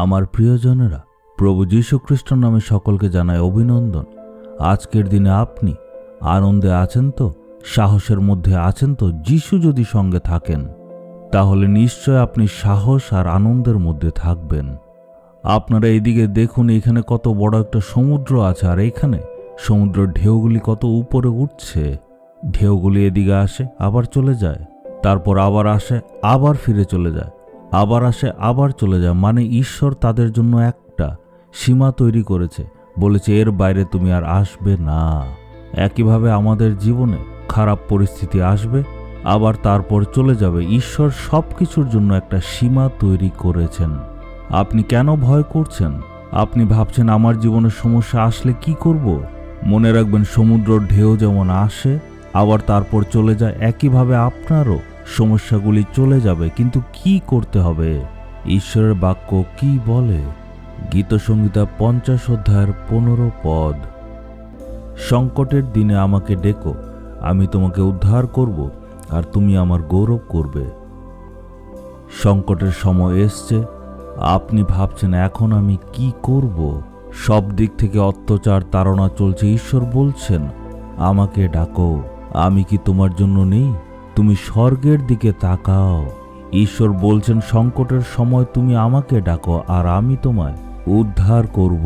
আমার প্রিয়জনেরা, প্রভু যীশু খ্রিস্টের নামে সকলকে জানাই অভিনন্দন। আজকের দিনে আপনি আনন্দে আছেন তো? সাহসের মধ্যে আছেন তো? যীশু যদি সঙ্গে থাকেন তাহলে নিশ্চয় আপনি সাহস আর আনন্দের মধ্যে থাকবেন। আপনারা এদিকে দেখুন, এখানে কত বড় একটা সমুদ্র আছে, আর এখানে সমুদ্রের ঢেউগুলি কত উপরে উঠছে। ঢেউগুলি এদিকে আসে আবার চলে যায়, তারপর আবার আসে আবার ফিরে চলে যায়, আবার আসে আবার চলে যায়। মানে ঈশ্বর তাদের জন্য একটা সীমা তৈরি করেছে, বলেছে এর বাইরে তুমি আর আসবে না। একইভাবে আমাদের জীবনে খারাপ পরিস্থিতি আসবে, আবার তারপর চলে যাবে। ঈশ্বর সব কিছুর জন্য একটা সীমা তৈরি করেছেন। আপনি কেন ভয় করছেন? আপনি ভাবছেন আমার জীবনে সমস্যা আসলে কি করব? মনে রাখবেন, সমুদ্রের ঢেউ যেমন আসে আবার তারপর চলে যায়, একইভাবে আপনারও সমস্যাগুলি চলে যাবে। কিন্তু কি করতে হবে? ঈশ্বরের বাক্য কি বলে? গীতসংহিতা 50 অধ্যায়ের 15 পদ। সংকটের দিনে আমাকে ডেকো, আমি তোমাকে উদ্ধার করব, আর তুমি আমার গৌরব করবে। সংকটের সময় এসছে, আপনি ভাবছেন এখন আমি কি করব? সব দিক থেকে অত্যাচার তাড়না চলছে। ঈশ্বর বলছেন আমাকে ডাকো, আমি কি তোমার জন্য নেই? তুমি স্বর্গের দিকে তাকাও। ঈশ্বর বলছেন সংকটের সময় তুমি আমাকে ডাকো, আর আমি তোমায় উদ্ধার করব।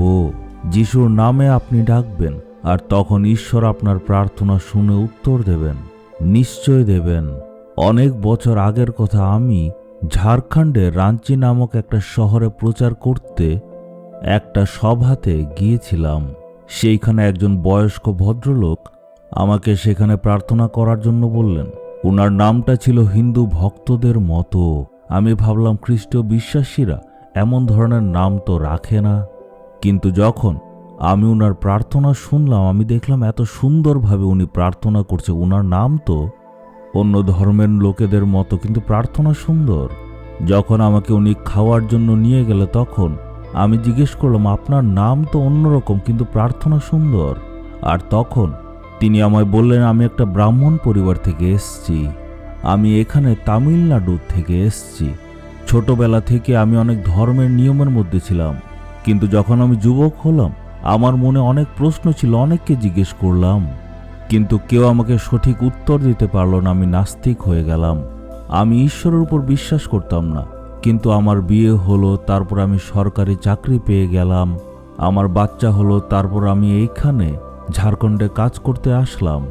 যিশুর নামে আপনি ডাকবেন, আর তখন ঈশ্বর আপনার প্রার্থনা শুনে উত্তর দেবেন, নিশ্চয় দেবেন। অনেক বছর আগের কথা, আমি ঝাড়খণ্ডের রাঞ্চি নামক একটা শহরে প্রচার করতে একটা সভাতে গিয়েছিলাম। সেইখানে একজন বয়স্ক ভদ্রলোক আমাকে সেখানে প্রার্থনা করার জন্য বললেন। ওনার নামটা ছিল হিন্দু ভক্তদের মতো। আমি ভাবলাম খ্রিস্টীয় বিশ্বাসীরা এমন ধরনের নাম তো রাখে না। কিন্তু যখন আমি ওনার প্রার্থনা শুনলাম, আমি দেখলাম এত সুন্দরভাবে উনি প্রার্থনা করছে। ওনার নাম তো অন্য ধর্মের লোকেদের মতো, কিন্তু প্রার্থনা সুন্দর। যখন আমাকে উনি খাওয়ার জন্য নিয়ে গেলে, তখন আমি জিজ্ঞেস করলাম আপনার নাম তো অন্যরকম, কিন্তু প্রার্থনা সুন্দর। আর তখন তিনি আমায় বললেন আমি একটা ব্রাহ্মণ পরিবার থেকে এসেছি, আমি এখানে তামিলনাড়ু থেকে এসেছি। ছোটবেলা থেকে আমি অনেক ধর্মের নিয়মের মধ্যে ছিলাম, কিন্তু যখন আমি যুবক হলাম আমার মনে অনেক প্রশ্ন ছিল, অনেককে জিজ্ঞেস করলাম, কিন্তু কেউ আমাকে সঠিক উত্তর দিতে পারল না। আমি নাস্তিক হয়ে গেলাম। আমি ঈশ্বরের উপর বিশ্বাস করতাম না। কিন্তু আমার বিয়ে হলো, তারপর আমি সরকারি চাকরি পেয়ে গেলাম, আমার বাচ্চা হলো, তারপর আমি এইখানে ঝাড়খণ্ডে কাজ করতে আসলাম।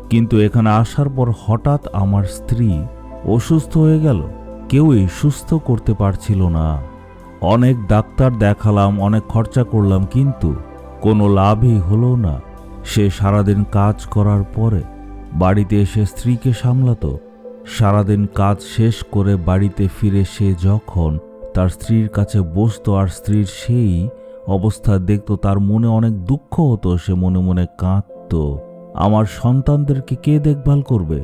কিন্তু এখানে আসার পর হঠাৎ আমার স্ত্রী অসুস্থ হয়ে গেল। কেউই সুস্থ করতে পারছিল না। অনেক ডাক্তার দেখালাম, অনেক খরচা করলাম, কিন্তু কোনো লাভই হলো না। সে সারাদিন কাজ করার পরে বাড়িতে এসে স্ত্রীকে সামলাতো। সারাদিন কাজ শেষ করে বাড়িতে ফিরে সে যখন তার স্ত্রীর কাছে বসতো আর স্ত্রীর সেই অবস্থা দেখতো, তার মনে অনেক দুঃখ হতো। সে মনে মনে কাঁদতো, আমার সন্তানদেরকে কে দেখভাল করবে?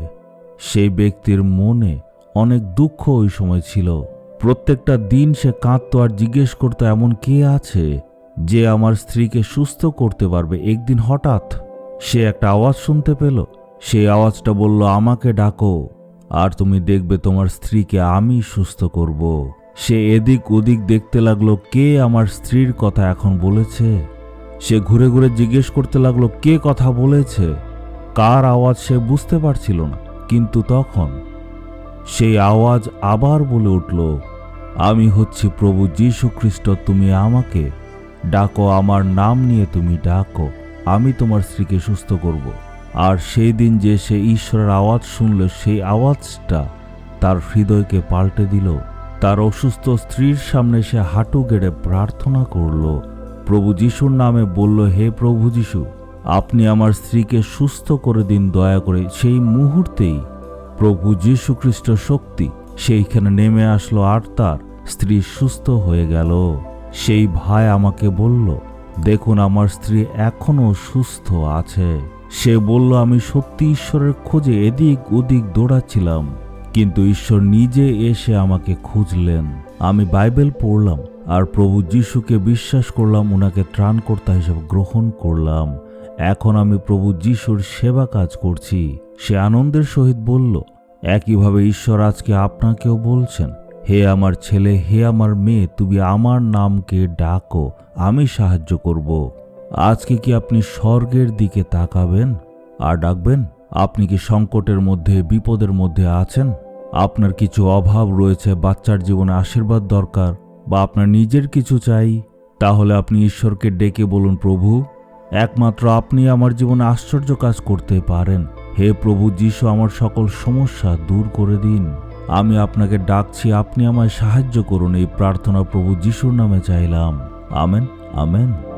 সেই ব্যক্তির মনে অনেক দুঃখ ওই সময় ছিল। প্রত্যেকটা দিন সে কাঁদতো আর জিজ্ঞেস করতো এমন কে আছে যে আমার স্ত্রীকে সুস্থ করতে পারবে। একদিন হঠাৎ সে একটা আওয়াজ শুনতে পেল। সেই আওয়াজটা বলল আমাকে ডাকো, আর তুমি দেখবে তোমার স্ত্রীকে আমি সুস্থ করব। সে এদিক ওদিক দেখতে লাগলো, কে আমার স্ত্রীর কথা এখন বলেছে। সে ঘুরে ঘুরে জিজ্ঞেস করতে লাগলো কে কথা বলেছে, কার আওয়াজ সে বুঝতে পারছিল না। কিন্তু তখন সেই আওয়াজ আবার বলে উঠল, আমি হচ্ছি প্রভু যীশু খ্রিস্ট, তুমি আমাকে ডাকো, আমার নাম নিয়ে তুমি ডাকো, আমি তোমার স্ত্রীকে সুস্থ করব। আর সেই দিন যে সে ঈশ্বরের আওয়াজ শুনল, সেই আওয়াজটা তার হৃদয়কে পাল্টে দিল। তার অসুস্থ স্ত্রীর সামনে সে হাঁটু গেড়ে প্রার্থনা করল, প্রভু যিশুর নামে বলল, হে প্রভু যিশু, আপনি আমার স্ত্রীকে সুস্থ করে দিন দয়া করে। সেই মুহূর্তেই প্রভু যীশু খ্রিস্ট শক্তি সেইখানে নেমে আসলো, আর তার স্ত্রী সুস্থ হয়ে গেল। সেই ভাই আমাকে বলল, দেখুন আমার স্ত্রী এখনো সুস্থ আছে। সে বলল, আমি সত্যি ঈশ্বরের খোঁজে এদিক ওদিক দৌড়াচ্ছিলাম, কিন্তু ঈশ্বর নিজে এসে আমাকে খুঁজলেন। আমি বাইবেল পড়লাম আর প্রভু যিশুকে বিশ্বাস করলাম, ওনাকে ত্রাণকর্তা হিসেবে গ্রহণ করলাম। এখন আমি প্রভু যিশুর সেবা কাজ করছি। সে আনন্দের সহিত বলল, একইভাবে ঈশ্বর আজকে আপনাকেও বলছেন, হে আমার ছেলে, হে আমার মেয়ে, তুমি আমার নামকে ডাকো, আমি সাহায্য করব। আজকে কি আপনি স্বর্গের দিকে তাকাবেন আর ডাকবেন? আপনি কি সংকটের মধ্যে, বিপদের মধ্যে আছেন? আপনার কিছু অভাব রয়েছে, বাচ্চার জীবনে আশীর্বাদ দরকার, বা আপনার নিজের কিছু চাই, তাহলে আপনি ঈশ্বরকে ডেকে বলুন, প্রভু, একমাত্র আপনি আমার জীবনে আশ্চর্য কাজ করতে পারেন। হে প্রভু যিশু, আমার সকল সমস্যা দূর করে দিন। আমি আপনাকে ডাকছি, আপনি আমায় সাহায্য করুন। এই প্রার্থনা প্রভু যিশুর নামে চাইলাম। Amen, amen.